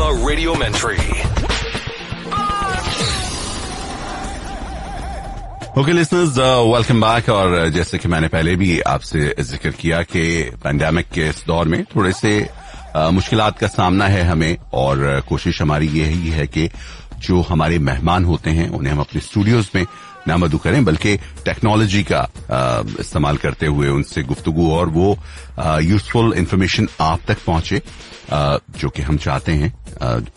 Radiomentary. Okay listeners, welcome back. और जैसे कि मैंने पहले भी आपसे जिक्र किया कि पैंडेमिक के इस दौर में थोड़े से मुश्किलात का सामना है हमें, और कोशिश हमारी यही है कि जो हमारे मेहमान होते हैं उन्हें हम अपने स्टूडियोज में ना मदू करें, बल्कि टेक्नोलॉजी का इस्तेमाल करते हुए उनसे गुफ्तगू और वो यूजफुल इंफॉर्मेशन आप तक पहुंचे जो कि हम चाहते हैं,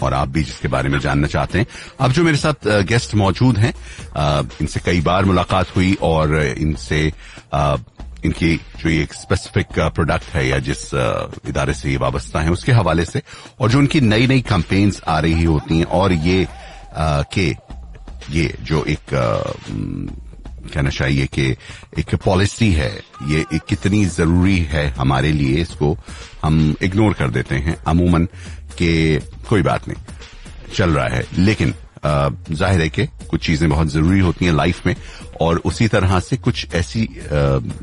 और आप भी जिसके बारे में जानना चाहते हैं। अब जो मेरे साथ गेस्ट मौजूद हैं, इनसे कई बार मुलाकात हुई और इनसे इनकी जो एक स्पेसिफिक प्रोडक्ट है या जिस इदारे से ये वाबस्ता है उसके हवाले से, और जो उनकी नई नई कैंपेन्स आ रही होती हैं, और ये जो एक कहना चाहिए कि एक पॉलिसी है, ये कितनी जरूरी है हमारे लिए, इसको हम इग्नोर कर देते हैं अमूमन कि कोई बात नहीं चल रहा है, लेकिन जाहिर है कि कुछ चीजें बहुत जरूरी होती हैं लाइफ में, और उसी तरह से कुछ ऐसी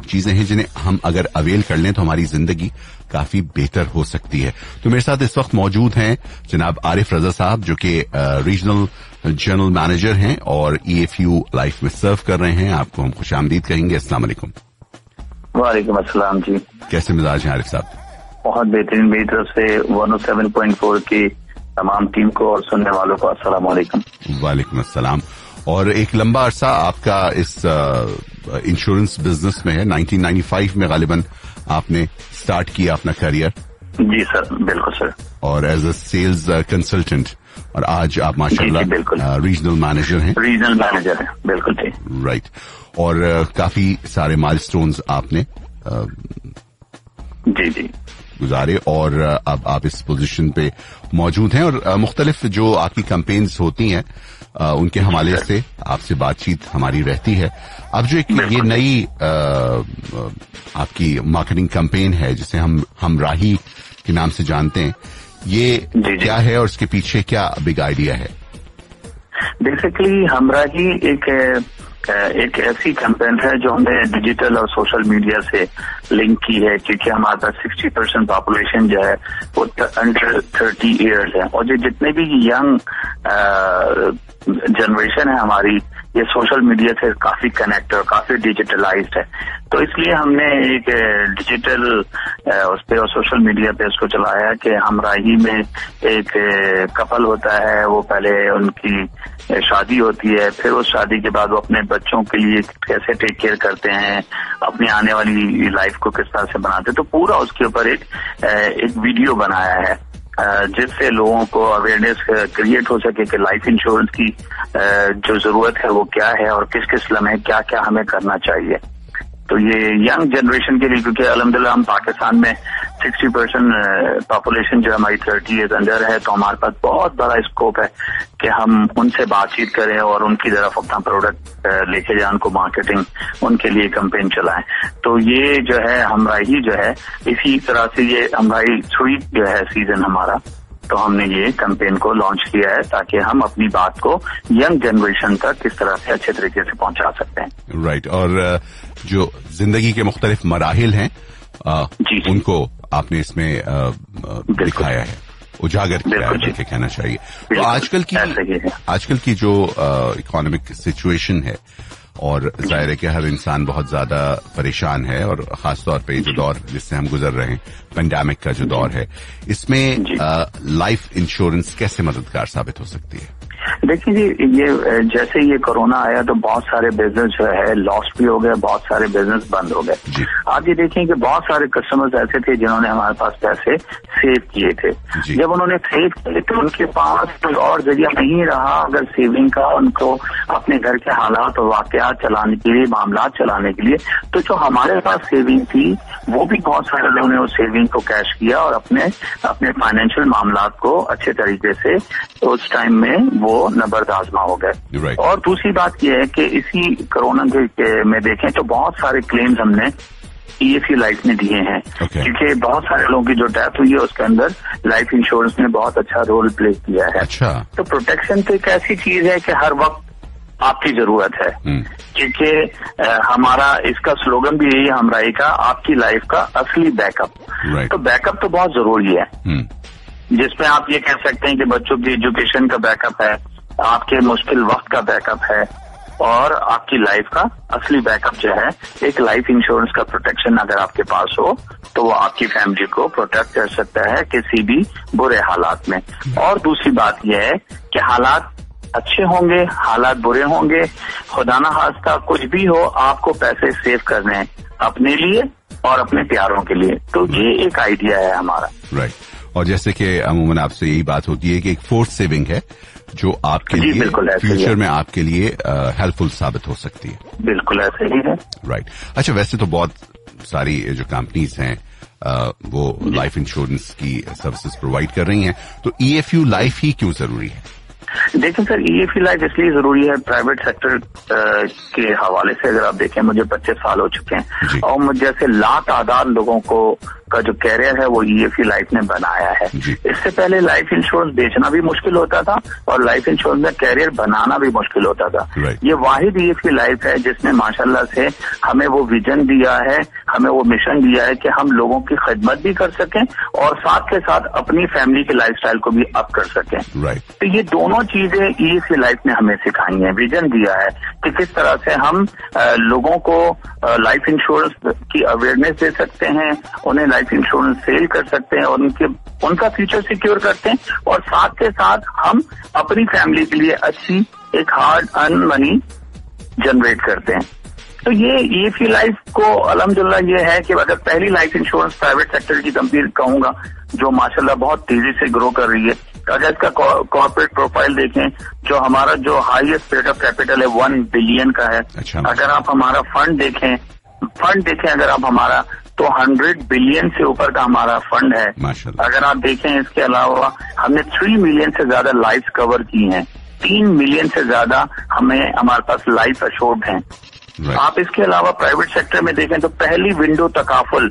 चीजें हैं जिन्हें हम अगर अवेल कर लें तो हमारी जिंदगी काफी बेहतर हो सकती है। तो मेरे साथ इस वक्त मौजूद हैं जनाब आरिफ रजा साहब, जो कि रीजनल जनरल मैनेजर हैं और EFU लाइफ में सर्व कर रहे हैं। आपको हम खुशामदीद कहेंगे। अस्सलाम वालेकुम। वालेकुम अस्सलाम जी। कैसे मिजाज हैं आरिफ साहब? बहुत बेहतरीन। मेरी तरफ से 107.4 की तमाम टीम को और सुनने वालों को अस्सलाम वालेकुम। वालेकुम अस्सलाम। और एक लंबा अरसा आपका इस इंश्योरेंस बिजनेस में है, 1995 में गालिबन आपने स्टार्ट किया अपना करियर। जी सर, बिल्कुल सर। और एज अ सेल्स कंसल्टेंट, और आज आप माशाल्लाह रीजनल मैनेजर हैं। रीजनल मैनेजर है, बिल्कुल ठीक। राइट। और काफी सारे माइलस्टोन्स आपने जी गुजारे, और अब आप इस पोजीशन पे मौजूद हैं, और मुख्तलिफ जो आपकी कैंपेन्स होती हैं उनके हवाले से आपसे बातचीत हमारी रहती है। अब जो एक ये नई आपकी मार्केटिंग कैंपेन है जिसे हम राही के नाम से जानते हैं, ये क्या है और इसके पीछे क्या बिग आइडिया है? बेसिकली हमरा ही एक ऐसी कैंपेन है जो हमने डिजिटल और सोशल मीडिया से लिंक की है, क्योंकि हमारे पास 60% पॉपुलेशन जो है वो अंडर 30 ईयर्स है, और जो जितने भी यंग जनरेशन है हमारी, ये सोशल मीडिया से काफी कनेक्ट और काफी डिजिटलाइज्ड है। तो इसलिए हमने एक डिजिटल उस पे और सोशल मीडिया पे उसको चलाया कि हमराही में एक कपल होता है, वो पहले उनकी शादी होती है, फिर उस शादी के बाद वो अपने बच्चों के लिए कैसे टेक केयर करते हैं, अपनी आने वाली लाइफ को किस तरह से बनाते हैं। तो पूरा उसके ऊपर एक वीडियो बनाया है जिससे लोगों को अवेयरनेस क्रिएट हो सके कि लाइफ इंश्योरेंस की जो जरूरत है वो क्या है और किस किस लम्हे क्या क्या हमें करना चाहिए। तो ये यंग जनरेशन के लिए, क्योंकि अल्हम्दुलिल्लाह हम पाकिस्तान में 60% पॉपुलेशन जो हमारी 30 ईयर्स अंदर है, तो हमारे पास बहुत बड़ा स्कोप है कि हम उनसे बातचीत करें और उनकी तरफ अपना प्रोडक्ट लेके जाए, उनको मार्केटिंग उनके लिए कैंपेन चलाएं। तो ये जो है हमराही जो है, इसी तरह से ये हमराही 3 जो है सीजन हमारा, तो हमने ये कैंपेन को लॉन्च किया है ताकि हम अपनी बात को यंग जनरेशन तक किस तरह से अच्छे तरीके से पहुंचा सकते हैं। राइट। और जो जिंदगी के मुख्तलिफ मराहिल हैं उनको आपने इसमें दिखाया है, उजागर किया है, बल्कि कहना चाहिए। तो आजकल की जो इकोनॉमिक सिचुएशन है, और जाहिर है कि हर इंसान बहुत ज्यादा परेशान है, और खासतौर पे जो दौर जिससे हम गुजर रहे हैं, पेंडेमिक का जो दौर है, इसमें लाइफ इंश्योरेंस कैसे मददगार साबित हो सकती है? देखिए जी, ये जैसे ये कोरोना आया तो बहुत सारे बिजनेस जो है लॉस्ट भी हो गए, बहुत सारे बिजनेस बंद हो गए। आप ये देखें कि बहुत सारे कस्टमर्स ऐसे थे जिन्होंने हमारे पास पैसे सेव किए थे। जब उन्होंने सेव किए तो उनके पास कोई और जरिया नहीं रहा अगर सेविंग का, उनको अपने घर के हालात और वाकयात चलाने के लिए, मामलात चलाने के लिए। तो जो हमारे पास सेविंग थी वो भी बहुत सारे लोगों ने उस सेविंग को कैश किया और अपने फाइनेंशियल मामलात को अच्छे तरीके से उस टाइम में वो नंबर आजमा हो गए। और दूसरी बात यह है कि इसी कोरोना में देखें तो बहुत सारे क्लेम्स हमने EFU लाइफ में दिए हैं, क्योंकि बहुत सारे लोगों की जो डेथ हुई है उसके अंदर लाइफ इंश्योरेंस ने बहुत अच्छा रोल प्ले किया है। तो प्रोटेक्शन तो एक ऐसी चीज है कि हर वक्त आपकी जरूरत है, क्योंकि हमारा इसका स्लोगन भी यही है हमराही का, आपकी लाइफ का असली बैकअप। तो बैकअप तो बहुत जरूरी है। जिसमें आप ये कह सकते हैं कि बच्चों की एजुकेशन का बैकअप है, आपके मुश्किल वक्त का बैकअप है, और आपकी लाइफ का असली बैकअप जो है एक लाइफ इंश्योरेंस का प्रोटेक्शन अगर आपके पास हो तो वो आपकी फैमिली को प्रोटेक्ट कर सकता है किसी भी बुरे हालात में। और दूसरी बात यह है कि हालात अच्छे होंगे, हालात बुरे होंगे, खुदा ना खास्ता कुछ भी हो, आपको पैसे सेव करने हैं अपने लिए और अपने प्यारों के लिए। तो ये एक आइडिया है हमारा। राइट। और जैसे कि अमूमन आपसे यही बात होती है कि एक फोर्थ सेविंग है जो आपके लिए फ्यूचर में आपके लिए हेल्पफुल साबित हो सकती है। बिल्कुल ऐसे ही है। राइट। अच्छा, वैसे तो बहुत सारी जो कंपनीज हैं वो लाइफ इंश्योरेंस की सर्विसेज प्रोवाइड कर रही हैं, तो EFU लाइफ ही क्यों जरूरी है? देखिए सर, EFU लाइफ इसलिए जरूरी है, प्राइवेट सेक्टर के हवाले से अगर आप देखें, मुझे 25 साल हो चुके हैं और मुझे जैसे लातादाद लोगों को का जो कैरियर है वो EFU लाइफ ने बनाया है। इससे पहले लाइफ इंश्योरेंस बेचना भी मुश्किल होता था और लाइफ इंश्योरेंस में कैरियर बनाना भी मुश्किल होता था। ये वाहिद EFU लाइफ है जिसने माशाल्लाह से हमें वो विजन दिया है, हमें वो मिशन दिया है कि हम लोगों की खिदमत भी कर सकें और साथ के साथ अपनी फैमिली के लाइफस्टाइल को भी अप कर सकें। तो ये दोनों चीजें EFU लाइफ ने हमें सिखाई है, विजन दिया है कि किस तरह से हम लोगों को लाइफ इंश्योरेंस की अवेयरनेस दे सकते हैं, उन्हें लाइफ इंश्योरेंस सेल कर सकते हैं और उनका फ्यूचर सिक्योर करते हैं और साथ के साथ हम अपनी फैमिली के लिए अच्छी एक हार्ड अर्न मनी जनरेट करते हैं। तो ये EFU लाइफ को अल्हम्दुलिल्लाह ये है कि अगर पहली लाइफ इंश्योरेंस प्राइवेट सेक्टर की कंपनी कहूंगा जो माशाल्लाह बहुत तेजी से ग्रो कर रही है। अगर इसका कॉर्पोरेट प्रोफाइल देखें, जो हमारा जो हाईएस्ट रेट ऑफ कैपिटल है 1 बिलियन का है। अच्छा। अगर आप हमारा फंड देखें अगर आप हमारा तो 100 बिलियन से ऊपर का हमारा फंड है। अगर आप देखें इसके अलावा हमने 3 मिलियन से ज्यादा लाइफ कवर की हैं, 3 मिलियन से ज्यादा हमारे पास लाइफ अश्योर्ड हैं। आप इसके अलावा प्राइवेट सेक्टर में देखें तो पहली विंडो तकाफुल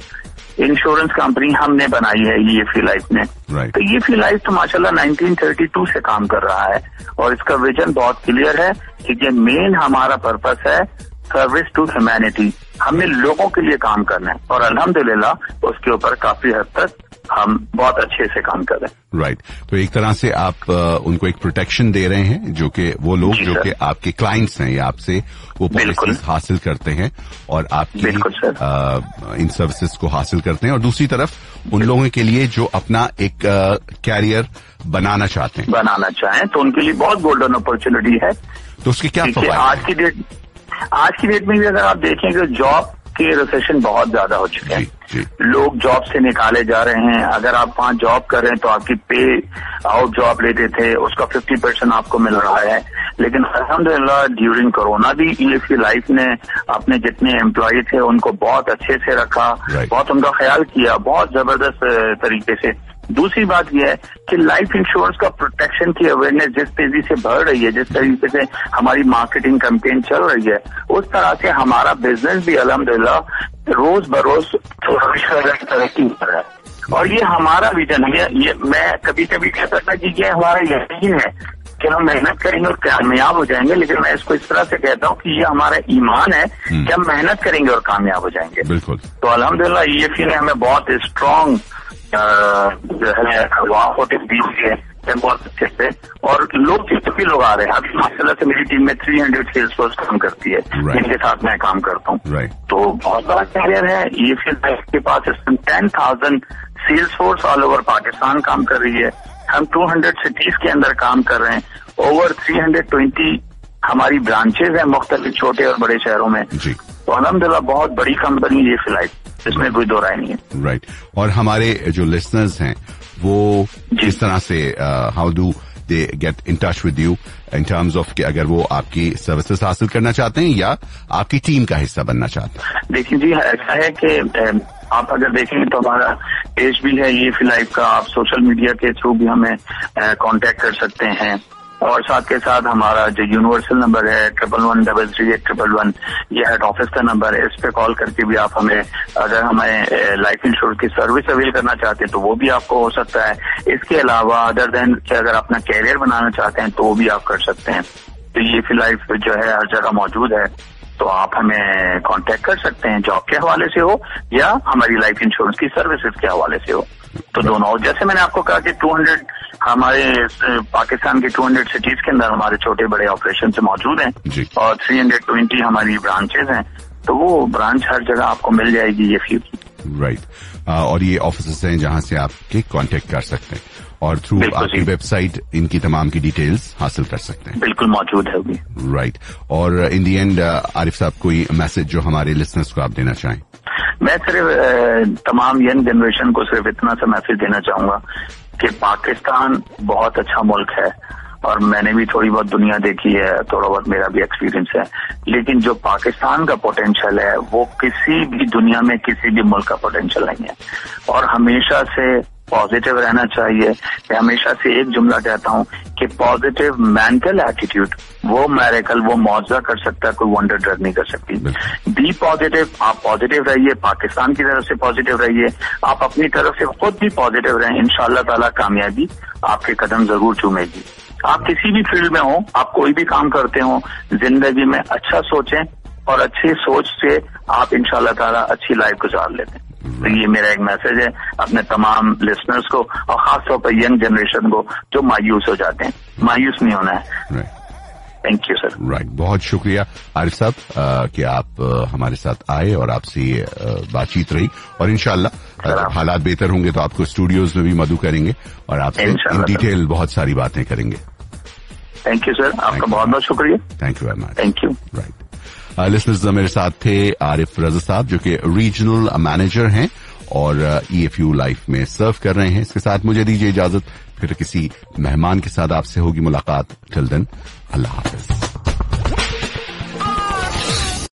इंश्योरेंस कंपनी हमने बनाई है EFU लाइफ ने। तो EFU लाइफ तो माशाल्लाह 1932 से काम कर रहा है और इसका विजन बहुत क्लियर है कि ये मेन हमारा पर्पस है सर्विस टू ह्यूमैनिटी, हमने लोगों के लिए काम करना है और अल्हम्दुलिल्लाह उसके ऊपर काफी हद तक हम बहुत अच्छे से काम कर रहे हैं। राइट। तो एक तरह से आप उनको एक प्रोटेक्शन दे रहे हैं जो कि वो लोग जो कि आपके क्लाइंट्स हैं या आपसे वो पॉलिसीज हासिल करते हैं और आपकी इन सर्विसेज को हासिल करते हैं, और दूसरी तरफ उन लोगों के लिए जो अपना एक कैरियर बनाना चाहें तो उनके लिए बहुत गोल्डन अपॉर्चुनिटी है। तो उसके क्या आज की डेट में भी अगर आप देखें कि जॉब के रिसेशन बहुत ज्यादा हो चुके हैं, लोग जॉब से निकाले जा रहे हैं। अगर आप वहाँ जॉब कर रहे हैं तो आपकी पे आउट जॉब लेते थे उसका 50% आपको मिल रहा है, लेकिन अल्हम्दुलिल्लाह ड्यूरिंग कोरोना भी EFU लाइफ ने अपने जितने एम्प्लॉय थे उनको बहुत अच्छे से रखा, बहुत उनका ख्याल किया, बहुत जबरदस्त तरीके से। दूसरी बात यह है कि लाइफ इंश्योरेंस का प्रोटेक्शन की अवेयरनेस जिस तेजी से बढ़ रही है, जिस तरीके से हमारी मार्केटिंग कैंपेन चल रही है, उस तरह से हमारा बिजनेस भी अल्हम्दुलिल्लाह रोज बरोज तरक्की कर रहा है और ये हमारा विजन है। ये मैं कभी कभी कहता था कि ये हमारा यकीन है कि हम मेहनत करेंगे और कामयाब हो जाएंगे, लेकिन मैं इसको इस तरह से कहता हूँ कि ये हमारा ईमान है कि हम मेहनत करेंगे और कामयाब हो जाएंगे। बिल्कुल। तो अल्हम्दुलिल्लाह EFU ने हमें बहुत स्ट्रॉन्ग जो है नोटिस दी है बहुत अच्छे से, और लोग जितने लोग आ रहे हैं अभी माशाल्लाह से मेरी टीम में 300 सेल्स फोर्स काम करती है जिनके साथ मैं काम करता हूँ। तो बहुत बड़ा कैरियर है EFU के पास। 10,000 sales force all over Pakistan काम कर रही है। हम 200 सिटीज के अंदर काम कर रहे हैं। ओवर 320 हमारी ब्रांचेज हैं मुख्तलिफ छोटे और बड़े शहरों में। तो अल्हम्दुलिल्लाह बहुत बड़ी कंपनी EFU लाइफ, इसमें कोई दो राय नहीं है। राइट। और हमारे जो लिसनर्स हैं वो किस तरह से how do they get in touch with you in terms of कि अगर वो आपकी सर्विसेज हासिल करना चाहते हैं या आपकी टीम का हिस्सा बनना चाहते हैं? देखिए जी, ऐसा है कि आप अगर देखेंगे तो हमारा पेज भी है EFU लाइफ का, आप सोशल मीडिया के थ्रू भी हमें कांटेक्ट कर सकते हैं और साथ के साथ हमारा जो यूनिवर्सल नंबर है 11133811, ये हेड ऑफिस का नंबर है। इस पे कॉल करके भी आप हमें अगर हमें लाइफ इंश्योरेंस की सर्विस अवेल करना चाहते हैं तो वो भी आपको हो सकता है। इसके अलावा अदर देन कि अगर अपना कैरियर बनाना चाहते हैं तो वो भी आप कर सकते हैं। तो EFU लाइफ जो है हर जगह मौजूद है तो आप हमें कांटेक्ट कर सकते हैं, जॉब के हवाले से हो या हमारी लाइफ इंश्योरेंस की सर्विसेज के हवाले से हो। तो दोनों, जैसे मैंने आपको कहा कि 200 हमारे पाकिस्तान के 200 सिटीज के अंदर हमारे छोटे बड़े ऑपरेशन मौजूद हैं और 320 हमारी ब्रांचेज हैं, तो वो ब्रांच हर जगह आपको मिल जाएगी ये फी। राइट, और ये ऑफिस हैं जहां से आपके कांटेक्ट कर सकते हैं और थ्रू आपकी वेबसाइट इनकी तमाम की डिटेल्स हासिल कर सकते हैं। बिल्कुल मौजूद है अभी। राइट, और इन दी एंड आरिफ साहब कोई मैसेज जो हमारे लिसनर्स को आप देना चाहें? मैं सिर्फ तमाम यंग जनरेशन को सिर्फ इतना सा मैसेज देना चाहूंगा कि पाकिस्तान बहुत अच्छा मुल्क है और मैंने भी थोड़ी बहुत दुनिया देखी है, थोड़ा बहुत मेरा भी एक्सपीरियंस है, लेकिन जो पाकिस्तान का पोटेंशियल है वो किसी भी दुनिया में किसी भी मुल्क का पोटेंशियल नहीं है। और हमेशा से पॉजिटिव रहना चाहिए। मैं हमेशा से एक जुमला कहता हूं कि पॉजिटिव मेंटल एटीट्यूड वो मैरेकल, वो मौजज़ा कर सकता है, कोई वंडर ड्रग नहीं कर सकती। बी पॉजिटिव, आप पॉजिटिव रहिए, पाकिस्तान की तरफ से पॉजिटिव रहिए, आप अपनी तरफ से खुद भी पॉजिटिव रहें, इंशाअल्लाह ताला कामयाबी आपके कदम जरूर चूमेगी। आप किसी भी फील्ड में हो, आप कोई भी काम करते हो, जिंदगी में अच्छा सोचें और अच्छी सोच से आप इंशाअल्लाह ताला अच्छी लाइफ गुजार लेते हैं। तो ये मेरा एक मैसेज है अपने तमाम लिसनर्स को और खासतौर पर यंग जनरेशन को जो मायूस हो जाते हैं। मायूस नहीं होना है। Thank you sir. राइट, बहुत शुक्रिया आरिफ साहब कि आप हमारे साथ आए और आपसे ये बातचीत रही, और इंशाअल्लाह हालात बेहतर होंगे तो आपको स्टूडियोज में भी मदू करेंगे और आपसे इन डिटेल बहुत सारी बातें करेंगे। थैंक यू सर, आपका बहुत बहुत शुक्रिया। Thank you very much. Thank you. Right, listeners मेरे साथ थे आरिफ रजा साहब जो कि रीजनल मैनेजर हैं और EFU लाइफ में सर्व कर रहे हैं। इसके साथ मुझे दीजिए इजाजत, फिर किसी मेहमान के साथ आपसे होगी मुलाकात। टिल देन, अल्लाह हाफिज।